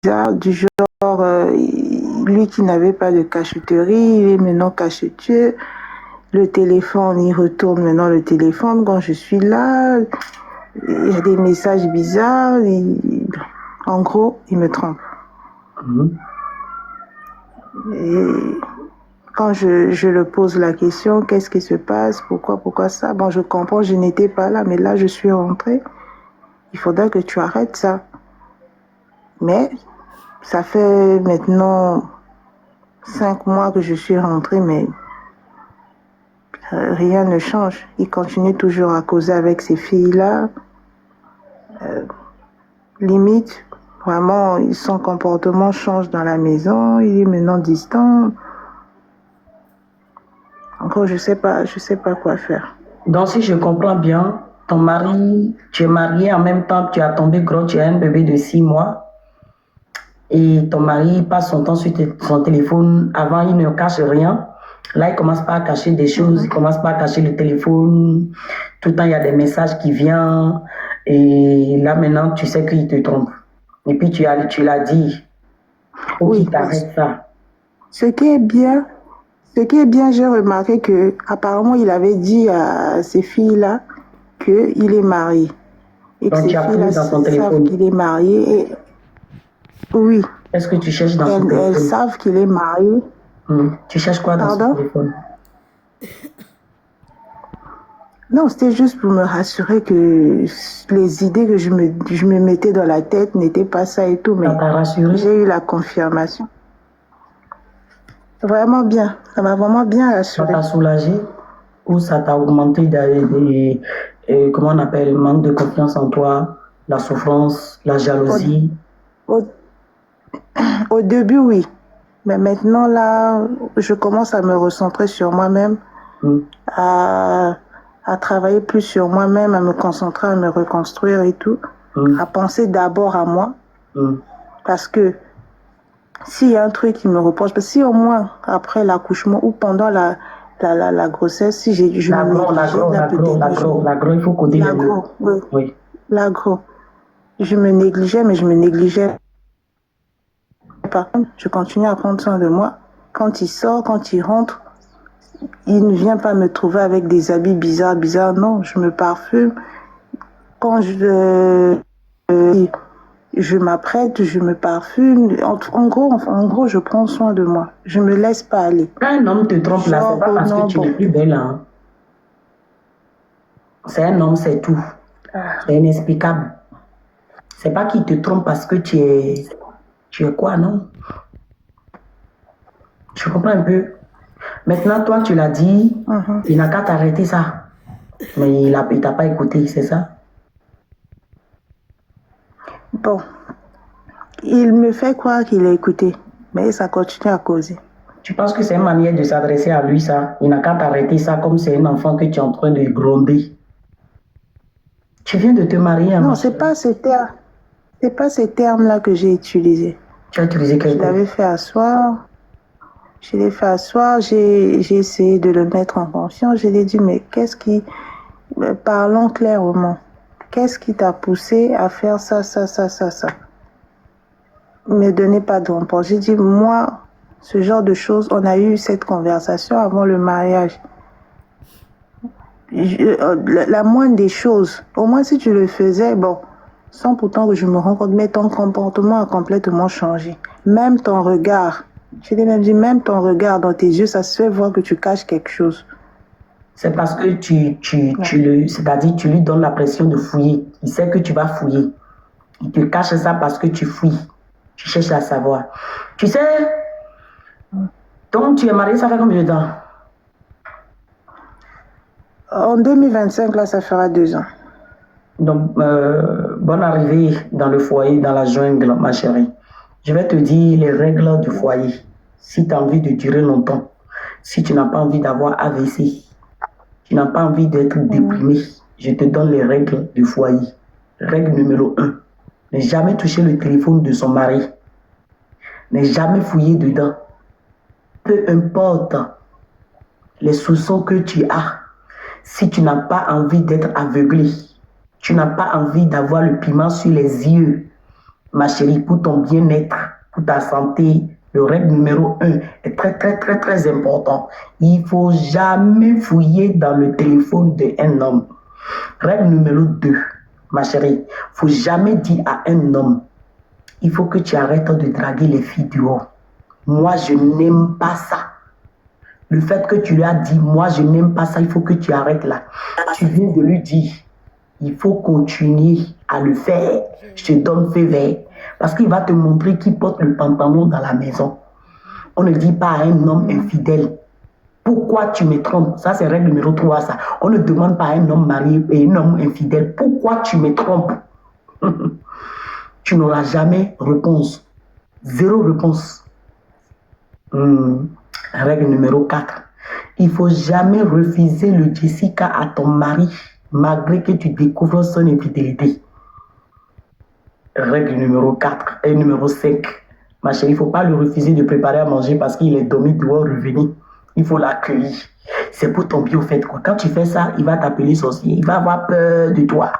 bizarres, du genre, lui qui n'avait pas de cachotterie, il est maintenant cacheteux. Le téléphone, il retourne maintenant le téléphone quand je suis là. Il y a des messages bizarres. En gros, il me trompe. Et quand je le pose la question, qu'est-ce qui se passe? Pourquoi ça? Bon, je comprends, je n'étais pas là, mais là, je suis rentrée. Il faudra que tu arrêtes ça. Mais ça fait maintenant 5 mois que je suis rentrée, mais rien ne change. Il continue toujours à causer avec ces filles-là. Limite, vraiment, son comportement change dans la maison. Il est maintenant distant. Encore, je sais pas quoi faire. Donc, si je comprends bien, ton mari, tu es marié en même temps, tu as tombé gros, tu as un bébé de 6 mois. Et ton mari passe son temps sur son téléphone. Avant, il ne cache rien. Là, il commence pas à cacher des choses. Il commence pas à cacher le téléphone. Tout le temps, il y a des messages qui viennent. Et là, maintenant, tu sais qu'il te trompe. Et puis, tu l'as dit. Faut qu'il t'arrête ça. Ce qui est bien, j'ai remarqué que apparemment, il avait dit à ces filles-là qu'il est marié. Et que Donc, ces filles-là savent qu'il est marié. Et... Oui. Est-ce que tu cherches dans son téléphone? Elles savent qu'il est marié. Tu cherches quoi dans son téléphone? Non, c'était juste pour me rassurer que les idées que je me mettais dans la tête n'étaient pas ça et tout. Mais j'ai eu la confirmation. Vraiment bien. Ça m'a vraiment bien rassuré. Ça t'a soulagé ou ça t'a augmenté comment on appelle, le manque de confiance en toi, la souffrance, la jalousie? Au début, oui. Mais maintenant, là, je commence à me recentrer sur moi-même, à travailler plus sur moi-même, à me concentrer, à me reconstruire et tout, à penser d'abord à moi. Parce que s'il y a un truc qui me reproche, parce que si au moins après l'accouchement ou pendant la grossesse, si je me négligeais, l'agro, il faut coder les mots. Oui. L'agro. Je me négligeais, mais je me négligeais pas. Je continue à prendre soin de moi. Quand il sort, quand il rentre, il ne vient pas me trouver avec des habits bizarres. Non, je me parfume. Quand je m'apprête, je me parfume. En gros, je prends soin de moi. Je me laisse pas aller. Quand un homme te trompe là, c'est pas parce que tu n'es plus belle. Hein. C'est un homme, c'est tout. C'est inexplicable. C'est pas qu'il te trompe parce que tu es quoi, non? Je comprends un peu. Maintenant, toi, tu l'as dit, il n'a qu'à t'arrêter ça. Mais il t'a pas écouté, c'est ça? Bon, il me fait croire qu'il a écouté, mais ça continue à causer. Tu penses que c'est une manière de s'adresser à lui, ça? Il n'a qu'à t'arrêter ça comme c'est un enfant que tu es en train de gronder. Tu viens de te marier. Non, c'est pas ces termes. C'est pas ces termes-là que j'ai utilisés. Tu as utilisé quel terme? Je l'avais fait asseoir. Je l'ai fait asseoir. J'ai essayé de le mettre en confiance. Je lui ai dit, mais qu'est-ce qui... Parlons clairement. Qu'est-ce qui t'a poussé à faire ça? Ne donnez pas de réponse. J'ai dit, moi, ce genre de choses, on a eu cette conversation avant le mariage. La moindre des choses, au moins si tu le faisais, bon, sans pourtant que je me rende compte, mais ton comportement a complètement changé. Même ton regard, je l'ai même dit, même ton regard dans tes yeux, ça se fait voir que tu caches quelque chose. C'est parce que c'est-à-dire tu lui donnes la pression de fouiller. Il sait que tu vas fouiller. Il te cache ça parce que tu fouilles. Tu cherches à savoir. Tu sais, donc tu es marié, ça fait combien de temps? En 2025, là, ça fera 2 ans. Donc, bonne arrivée dans le foyer, dans la jungle, ma chérie. Je vais te dire les règles du foyer. Si tu as envie de durer longtemps, si tu n'as pas envie d'avoir AVC, tu n'as pas envie d'être déprimé, je te donne les règles du foyer. Règle numéro 1. Ne jamais toucher le téléphone de son mari. Ne jamais fouiller dedans. Peu importe les soupçons que tu as, si tu n'as pas envie d'être aveuglé, tu n'as pas envie d'avoir le piment sur les yeux, Ma chérie, pour ton bien-être, pour ta santé, le règle numéro 1 est très important. Il ne faut jamais fouiller dans le téléphone d'un homme. Règle numéro 2, ma chérie, il ne faut jamais dire à un homme, il faut que tu arrêtes de draguer les filles dehors. Moi, je n'aime pas ça. Le fait que tu lui as dit, moi, je n'aime pas ça, il faut que tu arrêtes là. Tu viens de lui dire, il faut continuer à le faire. Je te donne feu vert. Parce qu'il va te montrer qu'il porte le pantalon dans la maison. On ne dit pas à un homme infidèle, pourquoi tu me trompes? Ça, c'est règle numéro 3, ça. On ne demande pas à un homme marié et un homme infidèle, pourquoi tu me trompes? Tu n'auras jamais réponse. Zéro réponse. Règle numéro 4. Il ne faut jamais refuser le Jessica à ton mari, malgré que tu découvres son infidélité. Règle numéro 4 et numéro 5. Ma chérie, il ne faut pas lui refuser de préparer à manger parce qu'il est dormi, il doit revenir. Il faut l'accueillir. C'est pour ton bien au fait. Quand tu fais ça, il va t'appeler sorcier. Il va avoir peur de toi.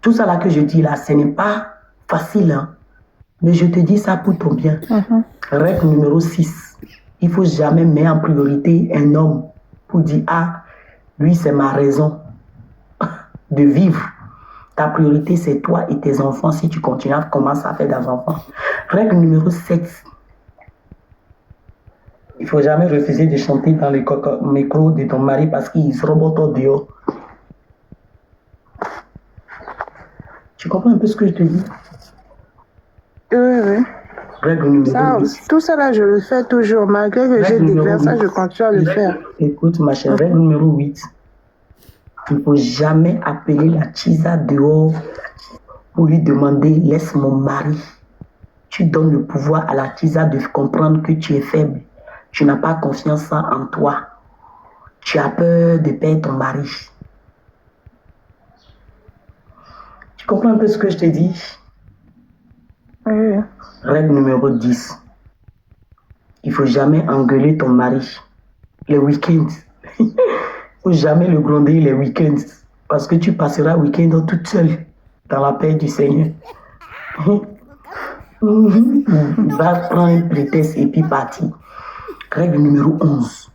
Tout ça là que je dis là, ce n'est pas facile. Hein? Mais je te dis ça pour ton bien. Règle numéro 6. Il ne faut jamais mettre en priorité un homme pour dire, ah, lui c'est ma raison de vivre. Ta priorité, c'est toi et tes enfants si tu continues à commencer à faire des enfants. Règle numéro 7. Il ne faut jamais refuser de chanter dans le micro de ton mari parce qu'il se remonte au dehors. Tu comprends un peu ce que je te dis? Oui. Règle numéro 8. Tout ça là, je le fais toujours. Malgré que j'ai découvert ça, je continue à le faire. Écoute, ma chère, règle numéro 8. Il ne faut jamais appeler la Tisa dehors pour lui demander « laisse mon mari ». Tu donnes le pouvoir à la Tisa de comprendre que tu es faible. Tu n'as pas confiance en toi. Tu as peur de perdre ton mari. Tu comprends un peu ce que je te dis? Oui. Règle numéro 10. Il ne faut jamais engueuler ton mari les week-ends. Il ne faut jamais le gronder les week-ends. Parce que tu passeras le week-end toute seule dans la paix du Seigneur. Il va prendre un prétexte et puis partir. Règle numéro 11.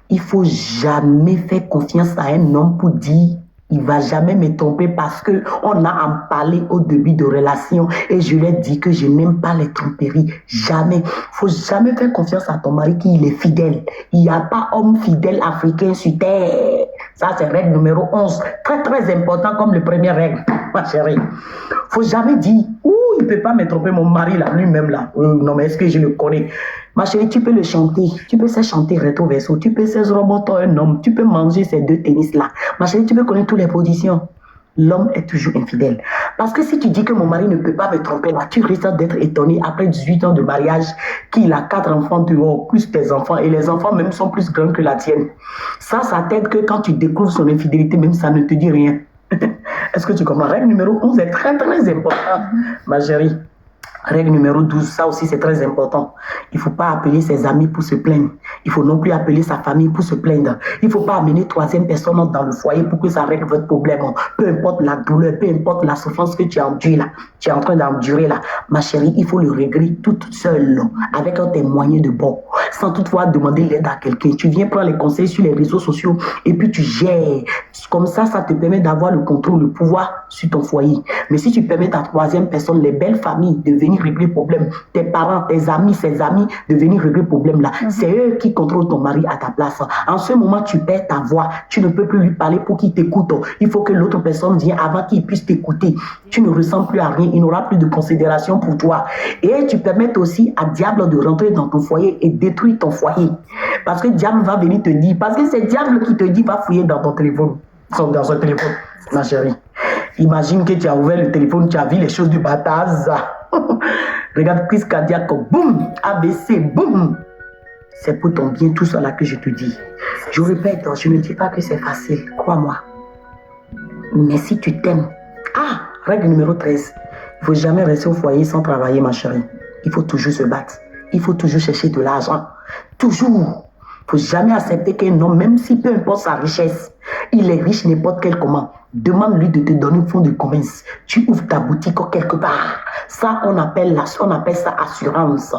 Il ne faut jamais faire confiance à un homme pour dire il ne va jamais me tromper parce qu'on a en parlé au début de relation et je lui ai dit que je n'aime pas les tromperies. Jamais. Il ne faut jamais faire confiance à ton mari qu'il est fidèle. Il n'y a pas homme fidèle africain sur terre. Ça, c'est règle numéro 11. Très important comme le premier règle, ma chérie. Il ne faut jamais dire, il ne peut pas me tromper mon mari là, lui-même là. Non, mais est-ce que je le connais? Ma chérie, tu peux le chanter. Tu peux se chanter rétro verso. Tu peux se roboter un homme. Tu peux manger ces 2 tennis là. Ma chérie, tu peux connaître toutes les positions. L'homme est toujours infidèle. Parce que si tu dis que mon mari ne peut pas me tromper là, tu risques d'être étonné après 18 ans de mariage qu'il a 4 enfants dehors, plus tes enfants. Et les enfants même sont plus grands que la tienne. Ça t'aide que quand tu découvres son infidélité, même ça ne te dit rien. Est-ce que tu comprends? Règle numéro 11 est très important, ma chérie. Règle numéro 12, ça aussi c'est très important. Il ne faut pas appeler ses amis pour se plaindre. Il faut non plus appeler sa famille pour se plaindre. Il ne faut pas amener 3e personne dans le foyer pour que ça règle votre problème. Peu importe la douleur, peu importe la souffrance que tu endures là, tu es en train d'endurer là. Ma chérie, il faut le régler toute seule, avec un témoignage de bon, sans toutefois demander l'aide à quelqu'un. Tu viens prendre les conseils sur les réseaux sociaux et puis tu gères. Comme ça te permet d'avoir le contrôle, le pouvoir sur ton foyer. Mais si tu permets à 3e personne, les belles familles, de venir régler le problème, tes parents, tes amis, ses amis, de venir régler le problème là, c'est eux qui contrôlent ton mari à ta place. En ce moment, tu perds ta voix. Tu ne peux plus lui parler pour qu'il t'écoute. Il faut que l'autre personne vienne avant qu'il puisse t'écouter. Tu ne ressens plus à rien. Il n'aura plus de considération pour toi. Et tu permets aussi à diable de rentrer dans ton foyer et détruire ton foyer. Parce que diable va venir te dire, parce que c'est diable qui te dit, va fouiller dans ton téléphone. Dans son téléphone, ma chérie. Imagine que tu as ouvert le téléphone, tu as vu les choses du bataza. Regarde, crise cardiaque, boum, ABC, boum. C'est pour ton bien tout ça là que je te dis. Je répète, je ne dis pas que c'est facile, crois-moi. Mais si tu t'aimes, règle numéro 13, il ne faut jamais rester au foyer sans travailler, ma chérie. Il faut toujours se battre. Il faut toujours chercher de l'argent. Toujours. Il ne faut jamais accepter qu'un homme, même si peu importe sa richesse, Il est riche n'importe quel comment. Demande-lui de te donner un fonds de commerce. Tu ouvres ta boutique quelque part. Ça, on appelle ça assurance.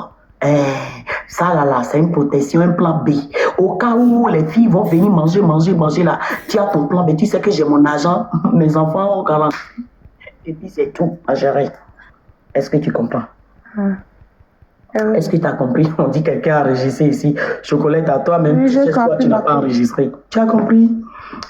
Ça là, c'est une protection, un plan B. Au cas où les filles vont venir manger là, tu as ton plan B. Tu sais que j'ai mon argent, mes enfants ont 40. Et puis c'est tout à gérer. Est-ce que tu comprends? Oui. Est-ce que tu as compris? On dit quelqu'un a enregistré ici. Chocolate à toi, même Oui, tu sais quoi, tu n'as pas enregistré. Tu as compris?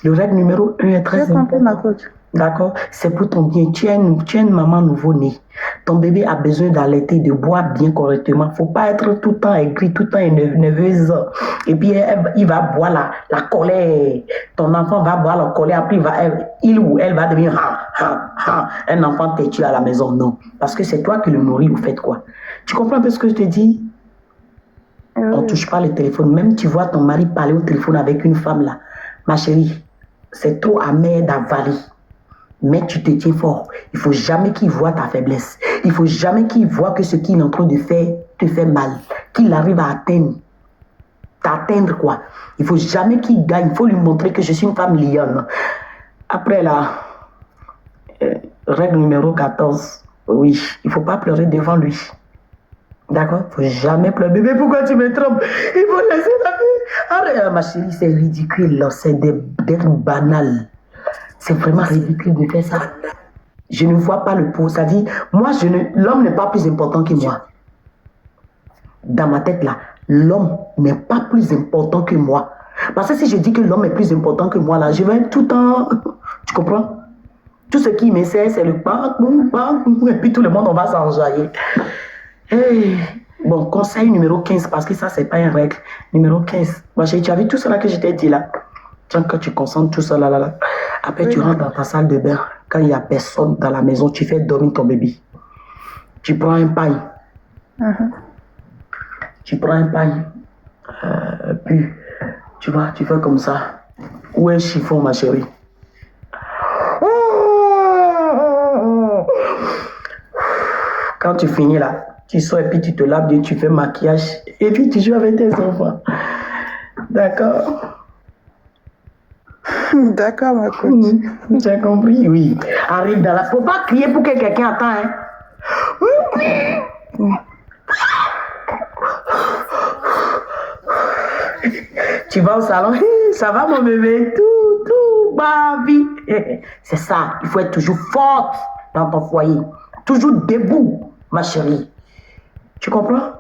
Le règle numéro 1 est très important. J'ai compris, ma coach. D'accord? C'est pour ton bien. Tu es une maman nouveau-née. Ton bébé a besoin d'allaiter, de boire bien correctement. Il ne faut pas être tout le temps aigri, tout le temps nerveuse. Et puis, il va boire la colère. Ton enfant va boire la colère. Après, il ou elle va devenir un enfant têtu à la maison. Non. Parce que c'est toi qui le nourris, vous faites quoi? Tu comprends un peu ce que je te dis? On ne touche pas le téléphone. Même tu vois ton mari parler au téléphone avec une femme là. Ma chérie, c'est trop amer d'avaler. Mais tu te tiens fort. Il ne faut jamais qu'il voit ta faiblesse. Il ne faut jamais qu'il voit que ce qu'il est en train de faire te fait mal. Qu'il arrive à t'atteindre quoi. Il ne faut jamais qu'il gagne. Il faut lui montrer que je suis une femme lionne. Après là, règle numéro 14. Oui, il ne faut pas pleurer devant lui. D'accord? Il ne faut jamais pleurer. Bébé, pourquoi tu me trompes? Il faut laisser la vie. Arrête, ma chérie, c'est ridicule. C'est d'être banal. C'est vraiment ridicule de faire ça. Je ne vois pas le pot. Ça dit, moi, l'homme n'est pas plus important que moi. Dans ma tête, là, l'homme n'est pas plus important que moi. Parce que si je dis que l'homme est plus important que moi, là, je vais tout le temps... Tu comprends? Tout ce qui me sert, c'est le bang, et puis tout le monde, on va s'enjailler. Hey. Bon, conseil numéro 15, parce que ça, c'est pas une règle. Numéro 15. Moi, tu as vu tout cela que je t'ai dit là? Quand tu concentres tout ça là. Après, tu rentres dans ta salle de bain. Quand il n'y a personne dans la maison, tu fais dormir ton bébé. Tu prends un paille. Tu prends un paille. Puis, tu vois, tu fais comme ça. Ou un chiffon, ma chérie. Quand tu finis là, tu sors et puis tu te laves bien, tu fais maquillage. Et puis, tu joues avec tes enfants. D'accord? D'accord, ma coach. Tu as compris? Oui. Arrive dans la... Faut pas crier pour que quelqu'un attend, hein. Tu vas au salon, ça va mon bébé, tout, ma vie. C'est ça, il faut être toujours forte dans ton foyer. Toujours debout, ma chérie. Tu comprends?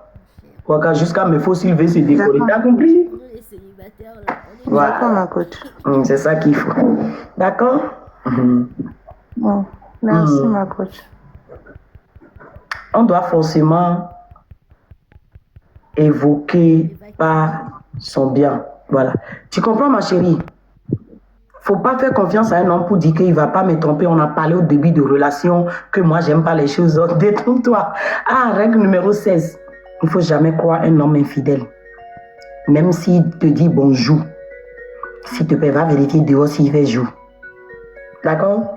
Regarde, jusqu'à mes faux Sylvain se décoller. T'as compris? Voilà. D'accord, ma coach. C'est ça qu'il faut. D'accord? Bon, merci, ma coach. On doit forcément évoquer par son bien. Voilà. Tu comprends, ma chérie? Faut pas faire confiance à un homme pour dire qu'il va pas me tromper. On a parlé au début de relation que moi, j'aime pas les choses. Détrompe-toi. Règle numéro 16. Il faut jamais croire un homme infidèle. Même s'il te dit bonjour. S'il te plaît, va vérifier dehors s'il fait jour. D'accord?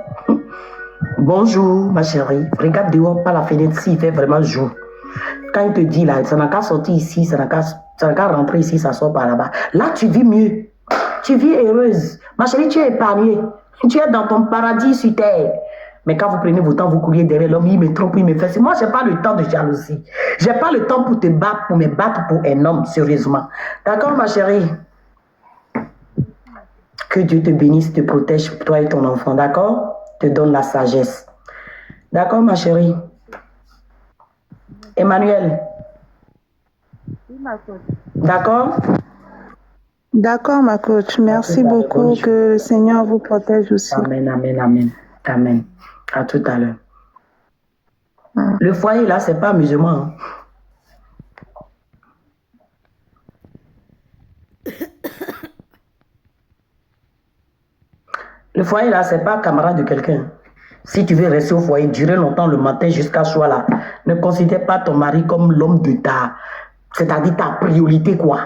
Bonjour, ma chérie. Regarde dehors par la fenêtre s'il fait vraiment jour. Quand il te dit là, ça n'a qu'à sortir ici, ça n'a qu'à rentrer ici, ça sort par là-bas. Là, tu vis mieux. Tu vis heureuse. Ma chérie, tu es épargnée. Tu es dans ton paradis sur terre. Mais quand vous prenez votre temps, vous courriez derrière l'homme, il me trompe, il me fait. Moi, je n'ai pas le temps de jalousie. Je n'ai pas le temps pour te battre, pour me battre pour un homme, sérieusement. D'accord, ma chérie? Que Dieu te bénisse, te protège, toi et ton enfant, d'accord? Te donne la sagesse. D'accord, ma chérie? Emmanuel? Oui, ma coach. D'accord? D'accord, ma coach. Merci beaucoup. Que le Seigneur vous protège aussi. Amen, amen, amen. Amen. À tout à l'heure. Le foyer, là, c'est pas amusement. Hein. Le foyer, là, c'est pas camarade de quelqu'un. Si tu veux rester au foyer, durer longtemps le matin jusqu'à soi, là, ne considère pas ton mari comme l'homme de c'est-à-dire ta priorité, quoi.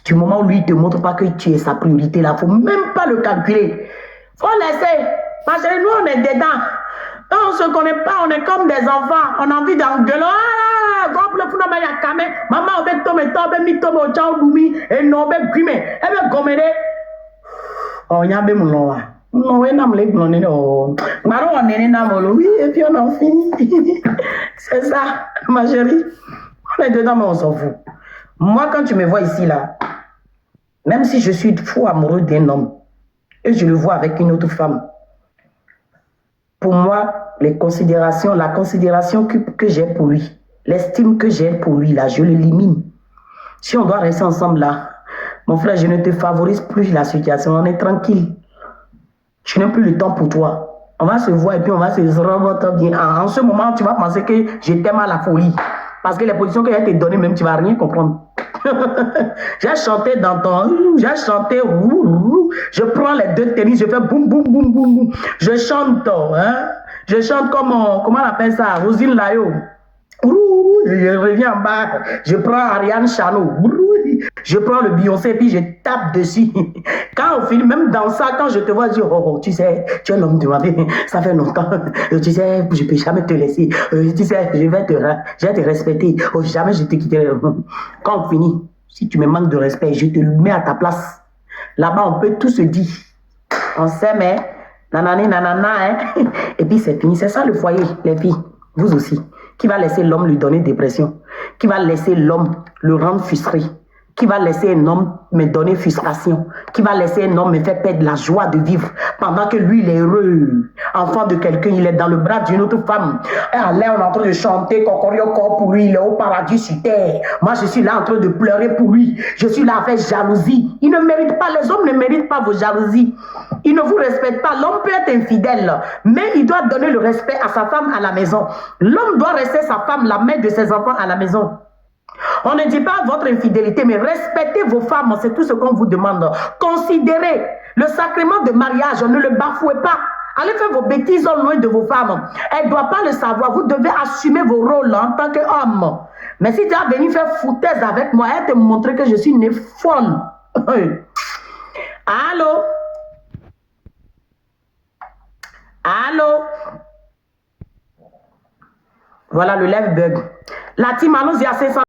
Du moment où lui ne te montre pas que tu es sa priorité, là, il ne faut même pas le calculer. Il faut laisser. Parce que nous, on est dedans. On ne se connaît pas, on est comme des enfants. On a envie d'engueuler. Maman, on va tomber, on va tomber, on va tomber, Oh, y a bien mon nom. Non, oui, non, les blondes, non. Maron, on est dans oui, et puis on en finit. C'est ça, ma chérie. On est dedans, mais on s'en fout. Moi, quand tu me vois ici, là, même si je suis fou amoureux d'un homme, et je le vois avec une autre femme, pour moi, la considération que j'ai pour lui, l'estime que j'ai pour lui, là, je l'élimine. Si on doit rester ensemble, là, mon frère, je ne te favorise plus la situation, on est tranquille. Je n'ai plus le temps pour toi. On va se voir et puis on va se remettre bien. En ce moment, tu vas penser que je t'aime à la folie. Parce que les positions que je t'ai données, même tu ne vas rien comprendre. J'ai chanté dans ton... J'ai chanté... Je prends les deux tennis, je fais boum, boum, boum, boum, boum. Je chante, hein. Je chante comme... Comment on appelle ça? Rosine Layo. Je reviens en bas, je prends Ariane Chano, je prends le Beyoncé et puis je tape dessus. Quand on finit, même dans ça, quand je te vois, je dis, oh, tu sais, tu es l'homme de ma vie, ça fait longtemps, tu sais, je ne peux jamais te laisser, tu sais, je vais te respecter, oh, jamais je te quitterai. Quand on finit, si tu me manques de respect, je te mets à ta place. Là-bas, on peut tout se dire. On s'aime, hein, nanani, nanana, hein, et puis c'est fini. C'est ça le foyer, les filles, vous aussi. Qui va laisser l'homme lui donner dépression, qui va laisser l'homme le rendre frustré, qui va laisser un homme me donner frustration, qui va laisser un homme me faire perdre la joie de vivre pendant que lui il est heureux, enfant de quelqu'un, il est dans le bras d'une autre femme. Et là on est en train de chanter Cocorioko pour lui, il est au paradis sur terre. Moi je suis là en train de pleurer pour lui, je suis là avec jalousie. Il ne mérite pas, les hommes ne méritent pas vos jalousies. Il ne vous respecte pas. L'homme peut être infidèle, mais il doit donner le respect à sa femme à la maison. L'homme doit rester sa femme, la mère de ses enfants à la maison. On ne dit pas votre infidélité, mais respectez vos femmes, c'est tout ce qu'on vous demande. Considérez le sacrement de mariage, ne le bafouez pas. Allez faire vos bêtises loin de vos femmes. Elle ne doit pas le savoir. Vous devez assumer vos rôles en tant qu'homme. Mais si tu as venu faire foutaise avec moi, elle te montrer que je suis une folle. Allô? Allô? Voilà le live bug. La team, allons-y à 500.